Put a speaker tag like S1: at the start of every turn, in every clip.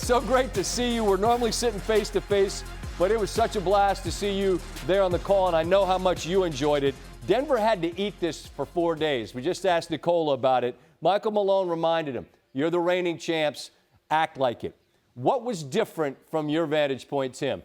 S1: so great to see you. We're normally sitting face to face, but it was such a blast to see you there on the call, and I know how much you enjoyed it. Denver had to eat this for 4 days. We just asked Nicola about it. Michael Malone reminded him, you're the reigning champs, act like it. What was different from your vantage point, Tim?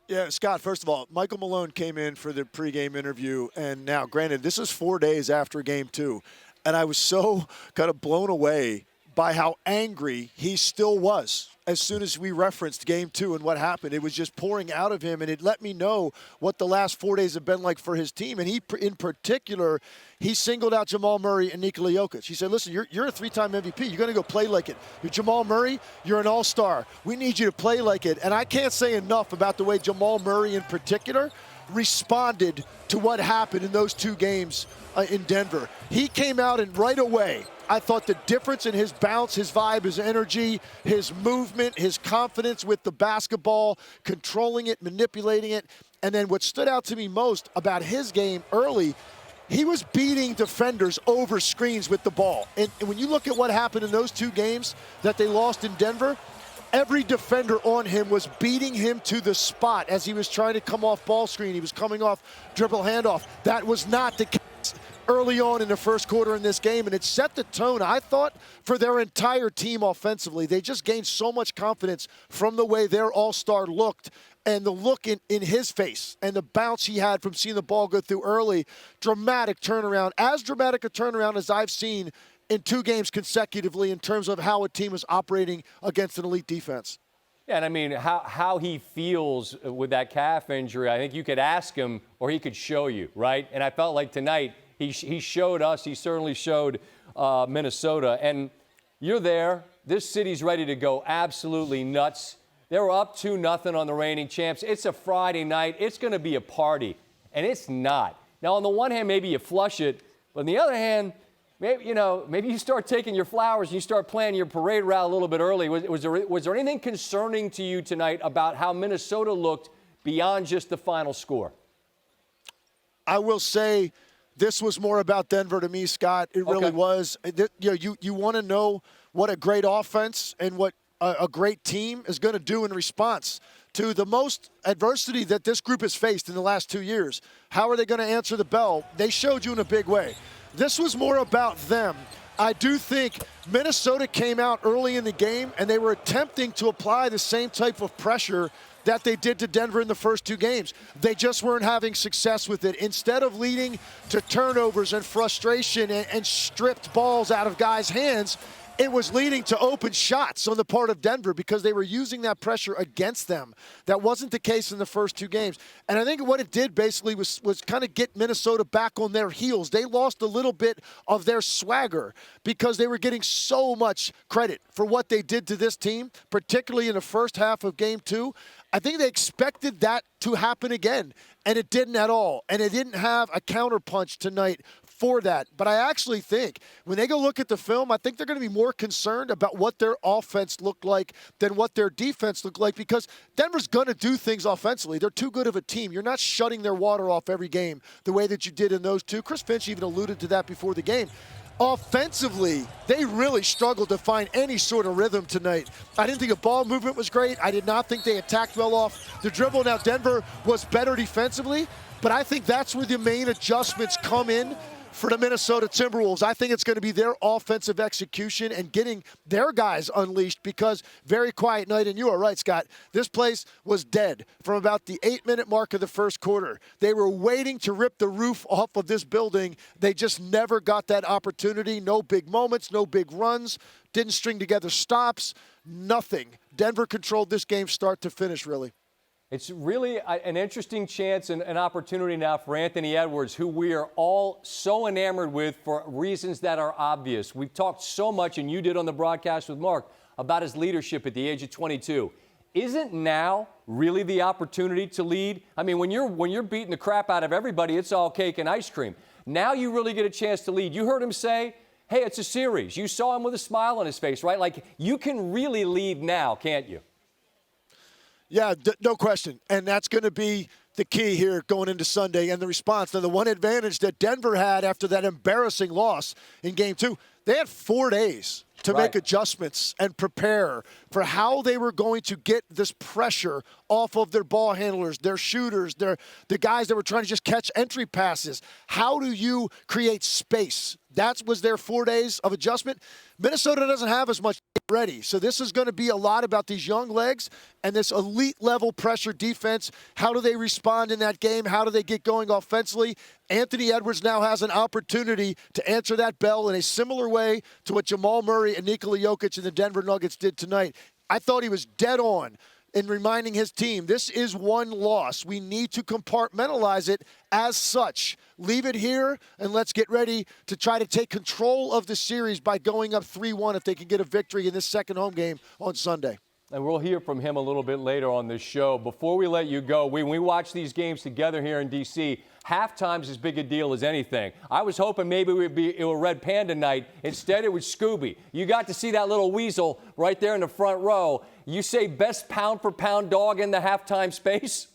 S2: Yeah, Scott, first of all, Michael Malone came in for the pregame interview, and now, granted, this is 4 days after Game 2, and I was so kind of blown away by how angry he still was as soon as we referenced Game 2 and what happened. It was just pouring out of him, and it let me know what the last 4 days have been like for his team. And he, in particular, he singled out Jamal Murray and Nikola Jokic. He said, listen, you're a 3-time MVP. You're going to go play like it. You're Jamal Murray. You're an all-star. We need you to play like it. And I can't say enough about the way Jamal Murray in particular responded to what happened in those 2 games in Denver. He came out and right away, I thought the difference in his bounce, his vibe, his energy, his movement, his confidence with the basketball, controlling it, manipulating it. And then what stood out to me most about his game early, he was beating defenders over screens with the ball. And when you look at what happened in those 2 games that they lost in Denver, every defender on him was beating him to the spot as he was trying to come off ball screen. He was coming off dribble handoff. That was not the case early on in the first quarter in this game, and it set the tone, I thought, for their entire team offensively. They just gained so much confidence from the way their all-star looked and the look in his face and the bounce he had from seeing the ball go through early. Dramatic turnaround, as dramatic a turnaround as I've seen in 2 games consecutively in terms of how a team is operating against an elite defense.
S1: Yeah, and I mean, how he feels with that calf injury, I think you could ask him or he could show you, right? And I felt like tonight he showed us, he certainly showed Minnesota. And you're there. This city's ready to go absolutely nuts. They were up 2-0 on the reigning champs. It's a Friday night. It's going to be a party, and it's not. Now, on the one hand, maybe you flush it, but on the other hand, maybe you start taking your flowers and you start planning your parade route a little bit early. Was there anything concerning to you tonight about how Minnesota looked beyond just the final score?
S2: I will say this was more about Denver to me, Scott. It really was. You want to know what a great offense and what a great team is going to do in response to the most adversity that this group has faced in the last 2 years. How are they going to answer the bell? They showed you in a big way. This was more about them. I do think Minnesota came out early in the game and they were attempting to apply the same type of pressure that they did to Denver in the first 2 games. They just weren't having success with it. Instead of leading to turnovers and frustration and stripped balls out of guys' hands, it was leading to open shots on the part of Denver because they were using that pressure against them. That wasn't the case in the first 2 games. And I think what it did basically was kind of get Minnesota back on their heels. They lost a little bit of their swagger because they were getting so much credit for what they did to this team, particularly in the first half of Game 2. I think they expected that to happen again, and it didn't at all. And it didn't have a counterpunch tonight for that. But I actually think when they go look at the film, I think they're going to be more concerned about what their offense looked like than what their defense looked like because Denver's going to do things offensively. They're too good of a team. You're not shutting their water off every game the way that you did in those 2. Chris Finch even alluded to that before the game. Offensively, they really struggled to find any sort of rhythm tonight. I didn't think the ball movement was great. I did not think they attacked well off the dribble. Now, Denver was better defensively, but I think that's where the main adjustments come in for the Minnesota Timberwolves. I think it's going to be their offensive execution and getting their guys unleashed because very quiet night. And you are right, Scott. This place was dead from about the 8-minute mark of the first quarter. They were waiting to rip the roof off of this building. They just never got that opportunity. No big moments, no big runs, didn't string together stops, nothing. Denver controlled this game start to finish, really.
S1: It's really an interesting chance and an opportunity now for Anthony Edwards, who we are all so enamored with for reasons that are obvious. We've talked so much, and you did on the broadcast with Mark, about his leadership at the age of 22. Isn't now really the opportunity to lead? I mean, when you're beating the crap out of everybody, it's all cake and ice cream. Now you really get a chance to lead. You heard him say, hey, it's a series. You saw him with a smile on his face, right? Like, you can really lead now, can't you?
S2: Yeah, no question. And that's going to be the key here going into Sunday and the response. Now, the one advantage that Denver had after that embarrassing loss in Game 2, They had 4 days to make adjustments and prepare for how they were going to get this pressure off of their ball handlers, their shooters, the guys that were trying to just catch entry passes. How do you create space? That was their 4 days of adjustment. Minnesota doesn't have as much ready. So this is going to be a lot about these young legs and this elite level pressure defense. How do they respond in that game? How do they get going offensively? Anthony Edwards now has an opportunity to answer that bell in a similar way to what Jamal Murray and Nikola Jokic and the Denver Nuggets did tonight. I thought he was dead on in reminding his team, this is one loss. We need to compartmentalize it as such. Leave it here, and let's get ready to try to take control of the series by going up 3-1 if they can get a victory in this second home game on Sunday.
S1: And we'll hear from him a little bit later on this show. Before we let you go, when we watch these games together here in D.C., halftime's as big a deal as anything. I was hoping maybe it were Red Panda night. Instead, it was Scooby. You got to see that little weasel right there in the front row. You say best pound-for-pound dog in the halftime space?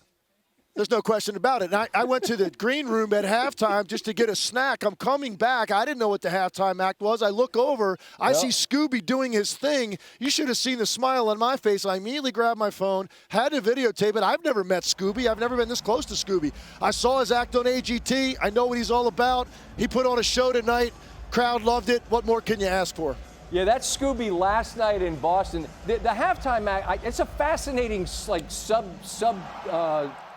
S2: There's no question about it. And I went to the green room at halftime just to get a snack. I'm coming back. I didn't know what the halftime act was. I look over. I see Scooby doing his thing. You should have seen the smile on my face. I immediately grabbed my phone, had to videotape it. I've never met Scooby. I've never been this close to Scooby. I saw his act on AGT. I know what he's all about. He put on a show tonight. Crowd loved it. What more can you ask for?
S1: Yeah, that's Scooby last night in Boston. The halftime act, it's a fascinating, like,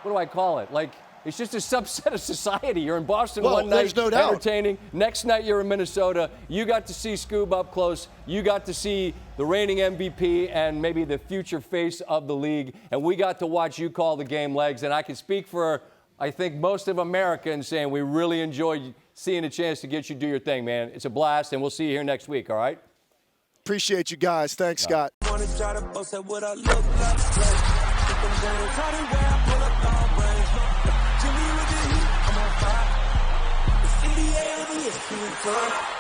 S1: what do I call it? Like, it's just a subset of society. You're in Boston one night,
S2: no doubt.
S1: entertaining. Next night, you're in Minnesota. You got to see Scoob up close. You got to see the reigning MVP and maybe the future face of the league. And we got to watch you call the game, Legs. And I can speak for, I think, most of America in saying we really enjoyed seeing a chance to get you do your thing, man. It's a blast, and we'll see you here next week, all right?
S2: Appreciate you guys. Thanks, Scott.
S3: I'm on fire. It's 88 over here.